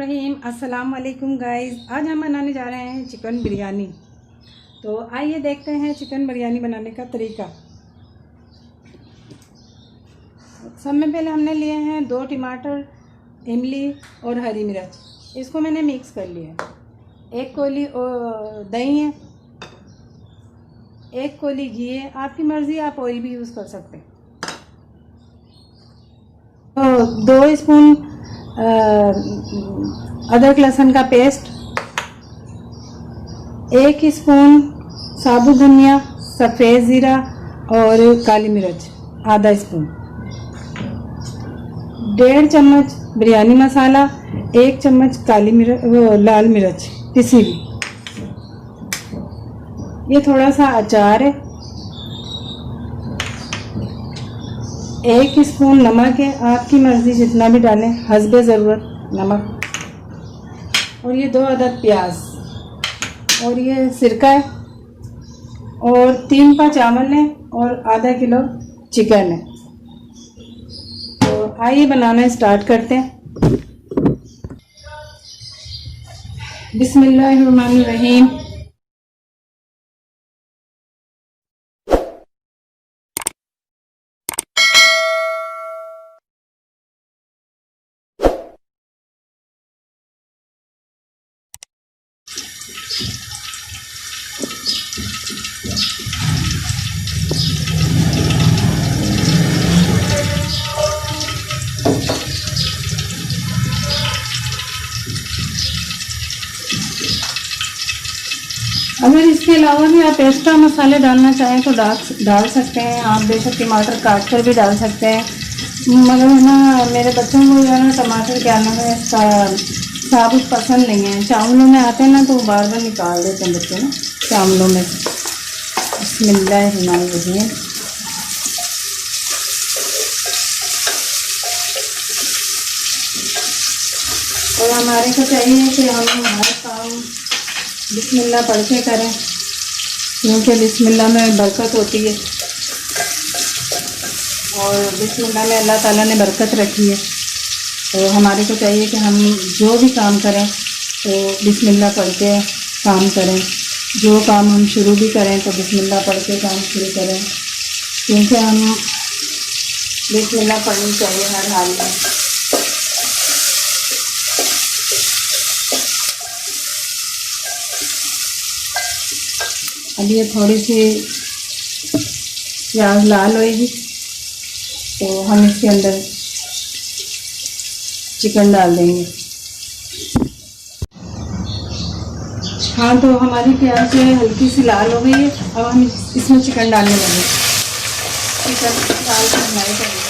रहीम अस्सलाम वालेकुम गाइस। आज हम बनाने जा रहे हैं चिकन बिरयानी। तो आइए देखते हैं चिकन बिरयानी बनाने का तरीका। सब में पहले हमने लिए हैं 2 टमाटर, इमली और हरी मिर्च। इसको मैंने मिक्स कर लिया है। 1 कोली दही है, 1 कोली घी है, आपकी मर्ज़ी, आप ऑयल भी यूज़ कर सकते हैं। तो 2 स्पून अदरक लहसुन का पेस्ट, 1 स्पून साबुत धनिया, सफ़ेद ज़ीरा और काली मिर्च आधा स्पून, 1.5 चम्मच बिरयानी मसाला, 1 चम्मच काली मिर्च लाल मिर्च पिसी हुई, ये थोड़ा सा अचार है, 1 स्पून नमक है, आपकी मर्ज़ी जितना भी डालें, हस्बे ज़रूरत नमक, और ये 2 अदद प्याज, और ये सिरका है, और 3 पा चावल है, और आधा किलो चिकन है। तो आइए बनाना स्टार्ट करते हैं। बिस्मिल्लाहिर्रहमानिर्रहीम। अगर इसके अलावा भी आप एक्स्ट्रा मसाले डालना चाहें तो डाल सकते हैं। आप बेशक टमाटर काट कर भी डाल सकते हैं, मगर है ना, मेरे बच्चों को जो है ना टमाटर क्या नाम है इसका साबुत पसंद नहीं है। चावलों में आते हैं ना तो बार बार निकाल देते हैं बच्चे ना चावलों में। बिस्मिल्लाहिर्रहमानिर्रहीम। और हमारे को चाहिए कि हम हर काम बिस्मिल्लाह पढ़ के करें, क्योंकि बिस्मिल्लाह में बरकत होती है, और बिस्मिल्लाह में अल्लाह ताला ने बरकत रखी है। तो हमारे को चाहिए कि हम जो भी काम करें तो बिस्मिल्लाह पढ़ के काम करें। जो काम हम शुरू भी करें तो बिस्मिल्लाह पढ़ के काम शुरू करें, क्योंकि हम बिस्मिल्लाह पढ़नी चाहिए हर हाल में। अब ये थोड़ी सी प्याज लाल होएगी तो हम इसके अंदर चिकन डाल देंगे। हाँ, तो हमारी प्याज जो है हल्की सी लाल हो गई है। अब हम इसमें चिकन डालने लगे। चिकन डाल कर फ्राई करेंगे।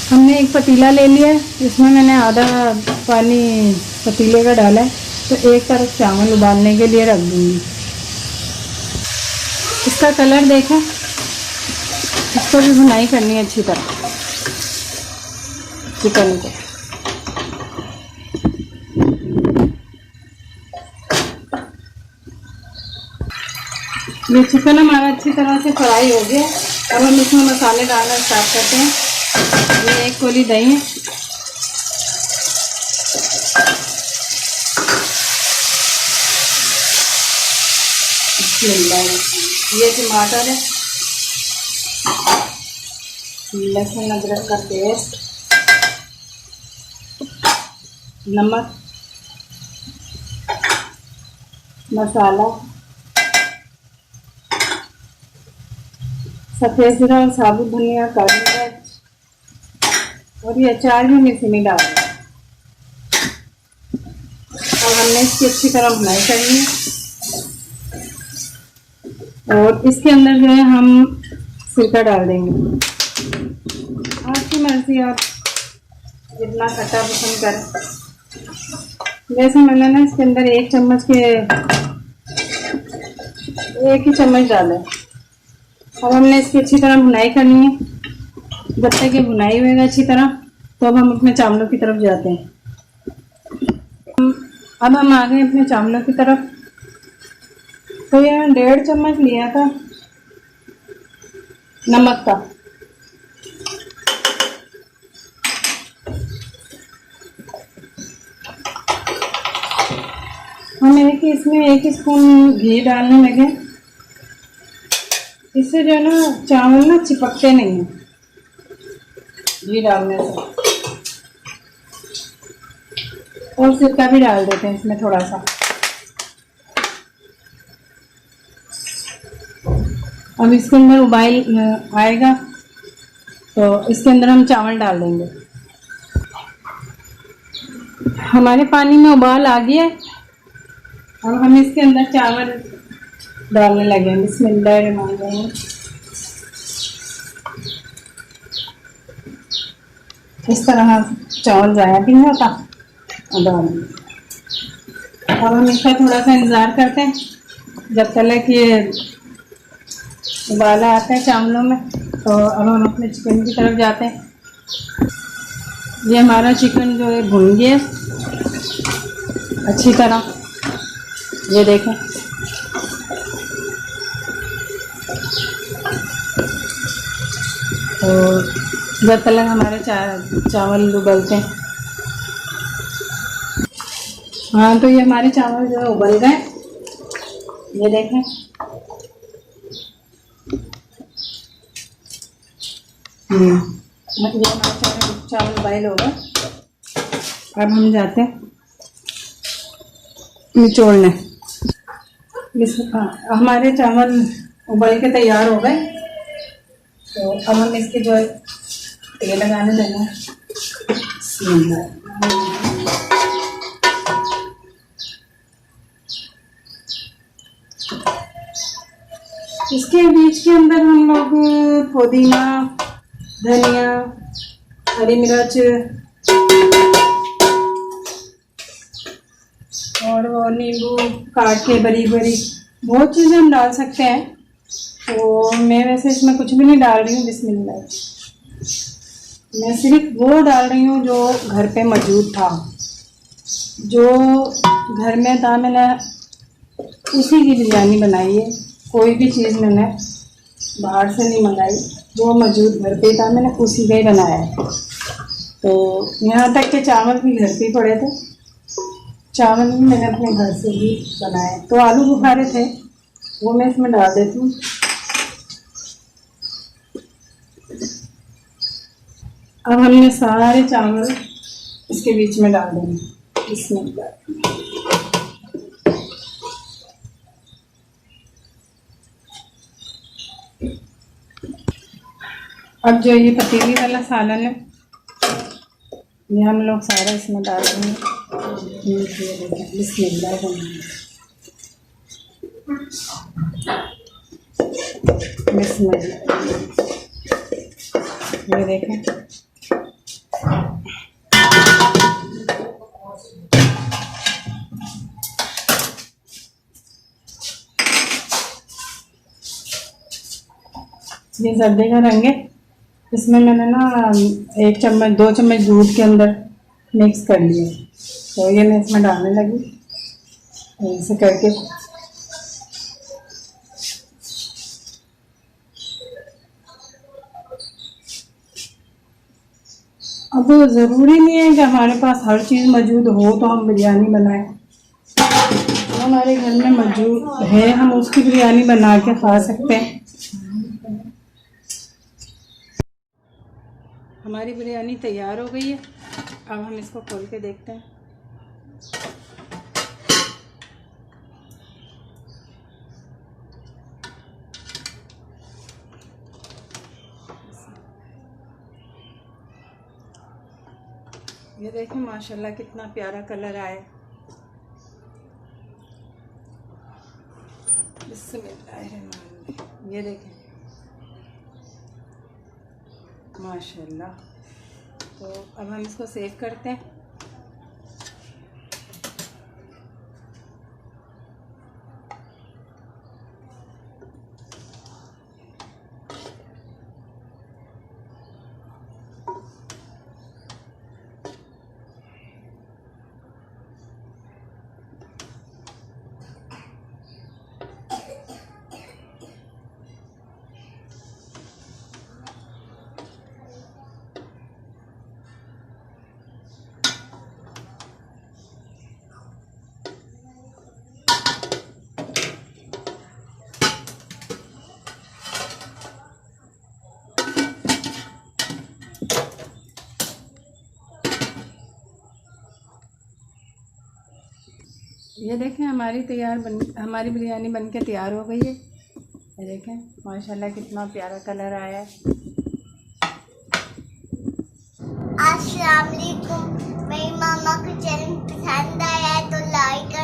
हमने एक पतीला ले लिया है, इसमें मैंने आधा पानी पतीले का डाला है, तो एक तरफ चावल उबालने के लिए रख दूँगी। इसका कलर देखें, इसको भी भुनाई करनी है अच्छी तरह चिकन को। ये चिकन हमारा अच्छी तरह से फ्राई हो गया। अब हम इसमें मसाले डालना स्टार्ट करते हैं। ये 1 कोली दही है, ये टमाटर है, लहसुन अदरक का पेस्ट, नमक, मसाला, सफ़ेद ज़ीरा और साबुत धनिया, काली मिर्च, और ये अचार भी मिर्ची में डाल दिया। और हमने इसकी अच्छी तरह भुनाई करनी है, और इसके अंदर जो है हम सिरका डाल देंगे। आपकी मर्ज़ी, आप जितना खट्टा पसंद करें। जैसे मैंने ना इसके अंदर 1 चम्मच के 1 ही चम्मच डाला है। अब हमने इसकी अच्छी तरह भुनाई करनी है। जब तक ये भुनाई होएगा अच्छी तरह, तो अब हम अपने चावलों की तरफ जाते हैं। अब हम आ गए अपने चावलों की तरफ। तो ये 1.5 चम्मच लिया था नमक का। हम इसमें 1 स्पून घी डालने लगे। इससे जो है ना चावल ना चिपकते नहीं हैं घी डालने से। और सिरका भी डाल देते हैं इसमें थोड़ा सा। अब इसके अंदर उबाल आएगा तो इसके अंदर हम चावल डाल देंगे। हमारे पानी में उबाल आ गया। अब हम इसके अंदर चावल डालने लगे। बिस्मिल्लाहिर्रहमानिर्रहीम। इस तरह चावल ज़ाया भी नहीं होता। अब हम इसका थोड़ा सा इंतज़ार करते हैं जब तक ये उबाला आता है चावलों में। तो अब हम अपने चिकन की तरफ जाते हैं। ये हमारा चिकन जो है भुन गया अच्छी तरह। ये देखें। तो जब तक हमारे चावल उबलते हैं। हाँ, तो ये हमारे चावल जो है उबल गए। ये देखें। ये हमारे चावल बॉयल हो गए। अब हम जाते हैं निचोड़ने। हमारे चावल उबल के तैयार हो गए। तो अब हम इसके जो है तेल लगाने लगे। इसके बीच के अंदर हम लोग पुदीना, धनिया, हरी मिर्च और वो नींबू काट के बरी बरी बहुत चीज़ें हम डाल सकते हैं। तो मैं वैसे इसमें कुछ भी नहीं डाल रही हूँ। बिस्मिल्लाह। मैं सिर्फ वो डाल रही हूँ जो घर पे मौजूद था, जो घर में था। मैंने उसी की बिरयानी बनाई है। कोई भी चीज़ मैंने बाहर से नहीं मंगाई। जो मौजूद घर पे था मैंने उसी का ही बनाया है। तो यहाँ तक के चावल भी घर पे पड़े थे। चावल भी मैंने अपने घर से ही बनाए। तो आलू बुखारे थे वो मैं इसमें डाल देती हूँ। अब हमने सारे चावल इसके बीच में डाल देंगे। इसमें अब जो ये पतीली वाला सालन है ये हम लोग सारा इसमें डाल देंगे। बिस्मिल्लाह। ये देखें। ये सर्दी का रंग है। इसमें मैंने ना 1 चम्मच 2 चम्मच दूध के अंदर मिक्स कर लिए। तो ये मैं इसमें डालने लगी ऐसे करके। अब ज़रूरी नहीं है कि हमारे पास हर चीज़ मौजूद हो तो हम बिरयानी बनाएं। हमारे घर में मौजूद है हम उसकी बिरयानी बना के खा सकते हैं। हमारी बिरयानी तैयार हो गई है। अब हम इसको खोल के देखते हैं। ये देखें माशाल्लाह कितना प्यारा कलर आया। बिस्मिल्लाहिर्रहमानिर्रहीम। ये देखें माशाल्लाह। तो अब हम इसको सेव करते हैं। ये देखें हमारी बिरयानी बन के तैयार हो गई है। ये देखें माशाल्लाह कितना प्यारा कलर आया है। अस्सलाम वालेकुम। मेरी मामा को चैनल पसंद आया है तो लाइक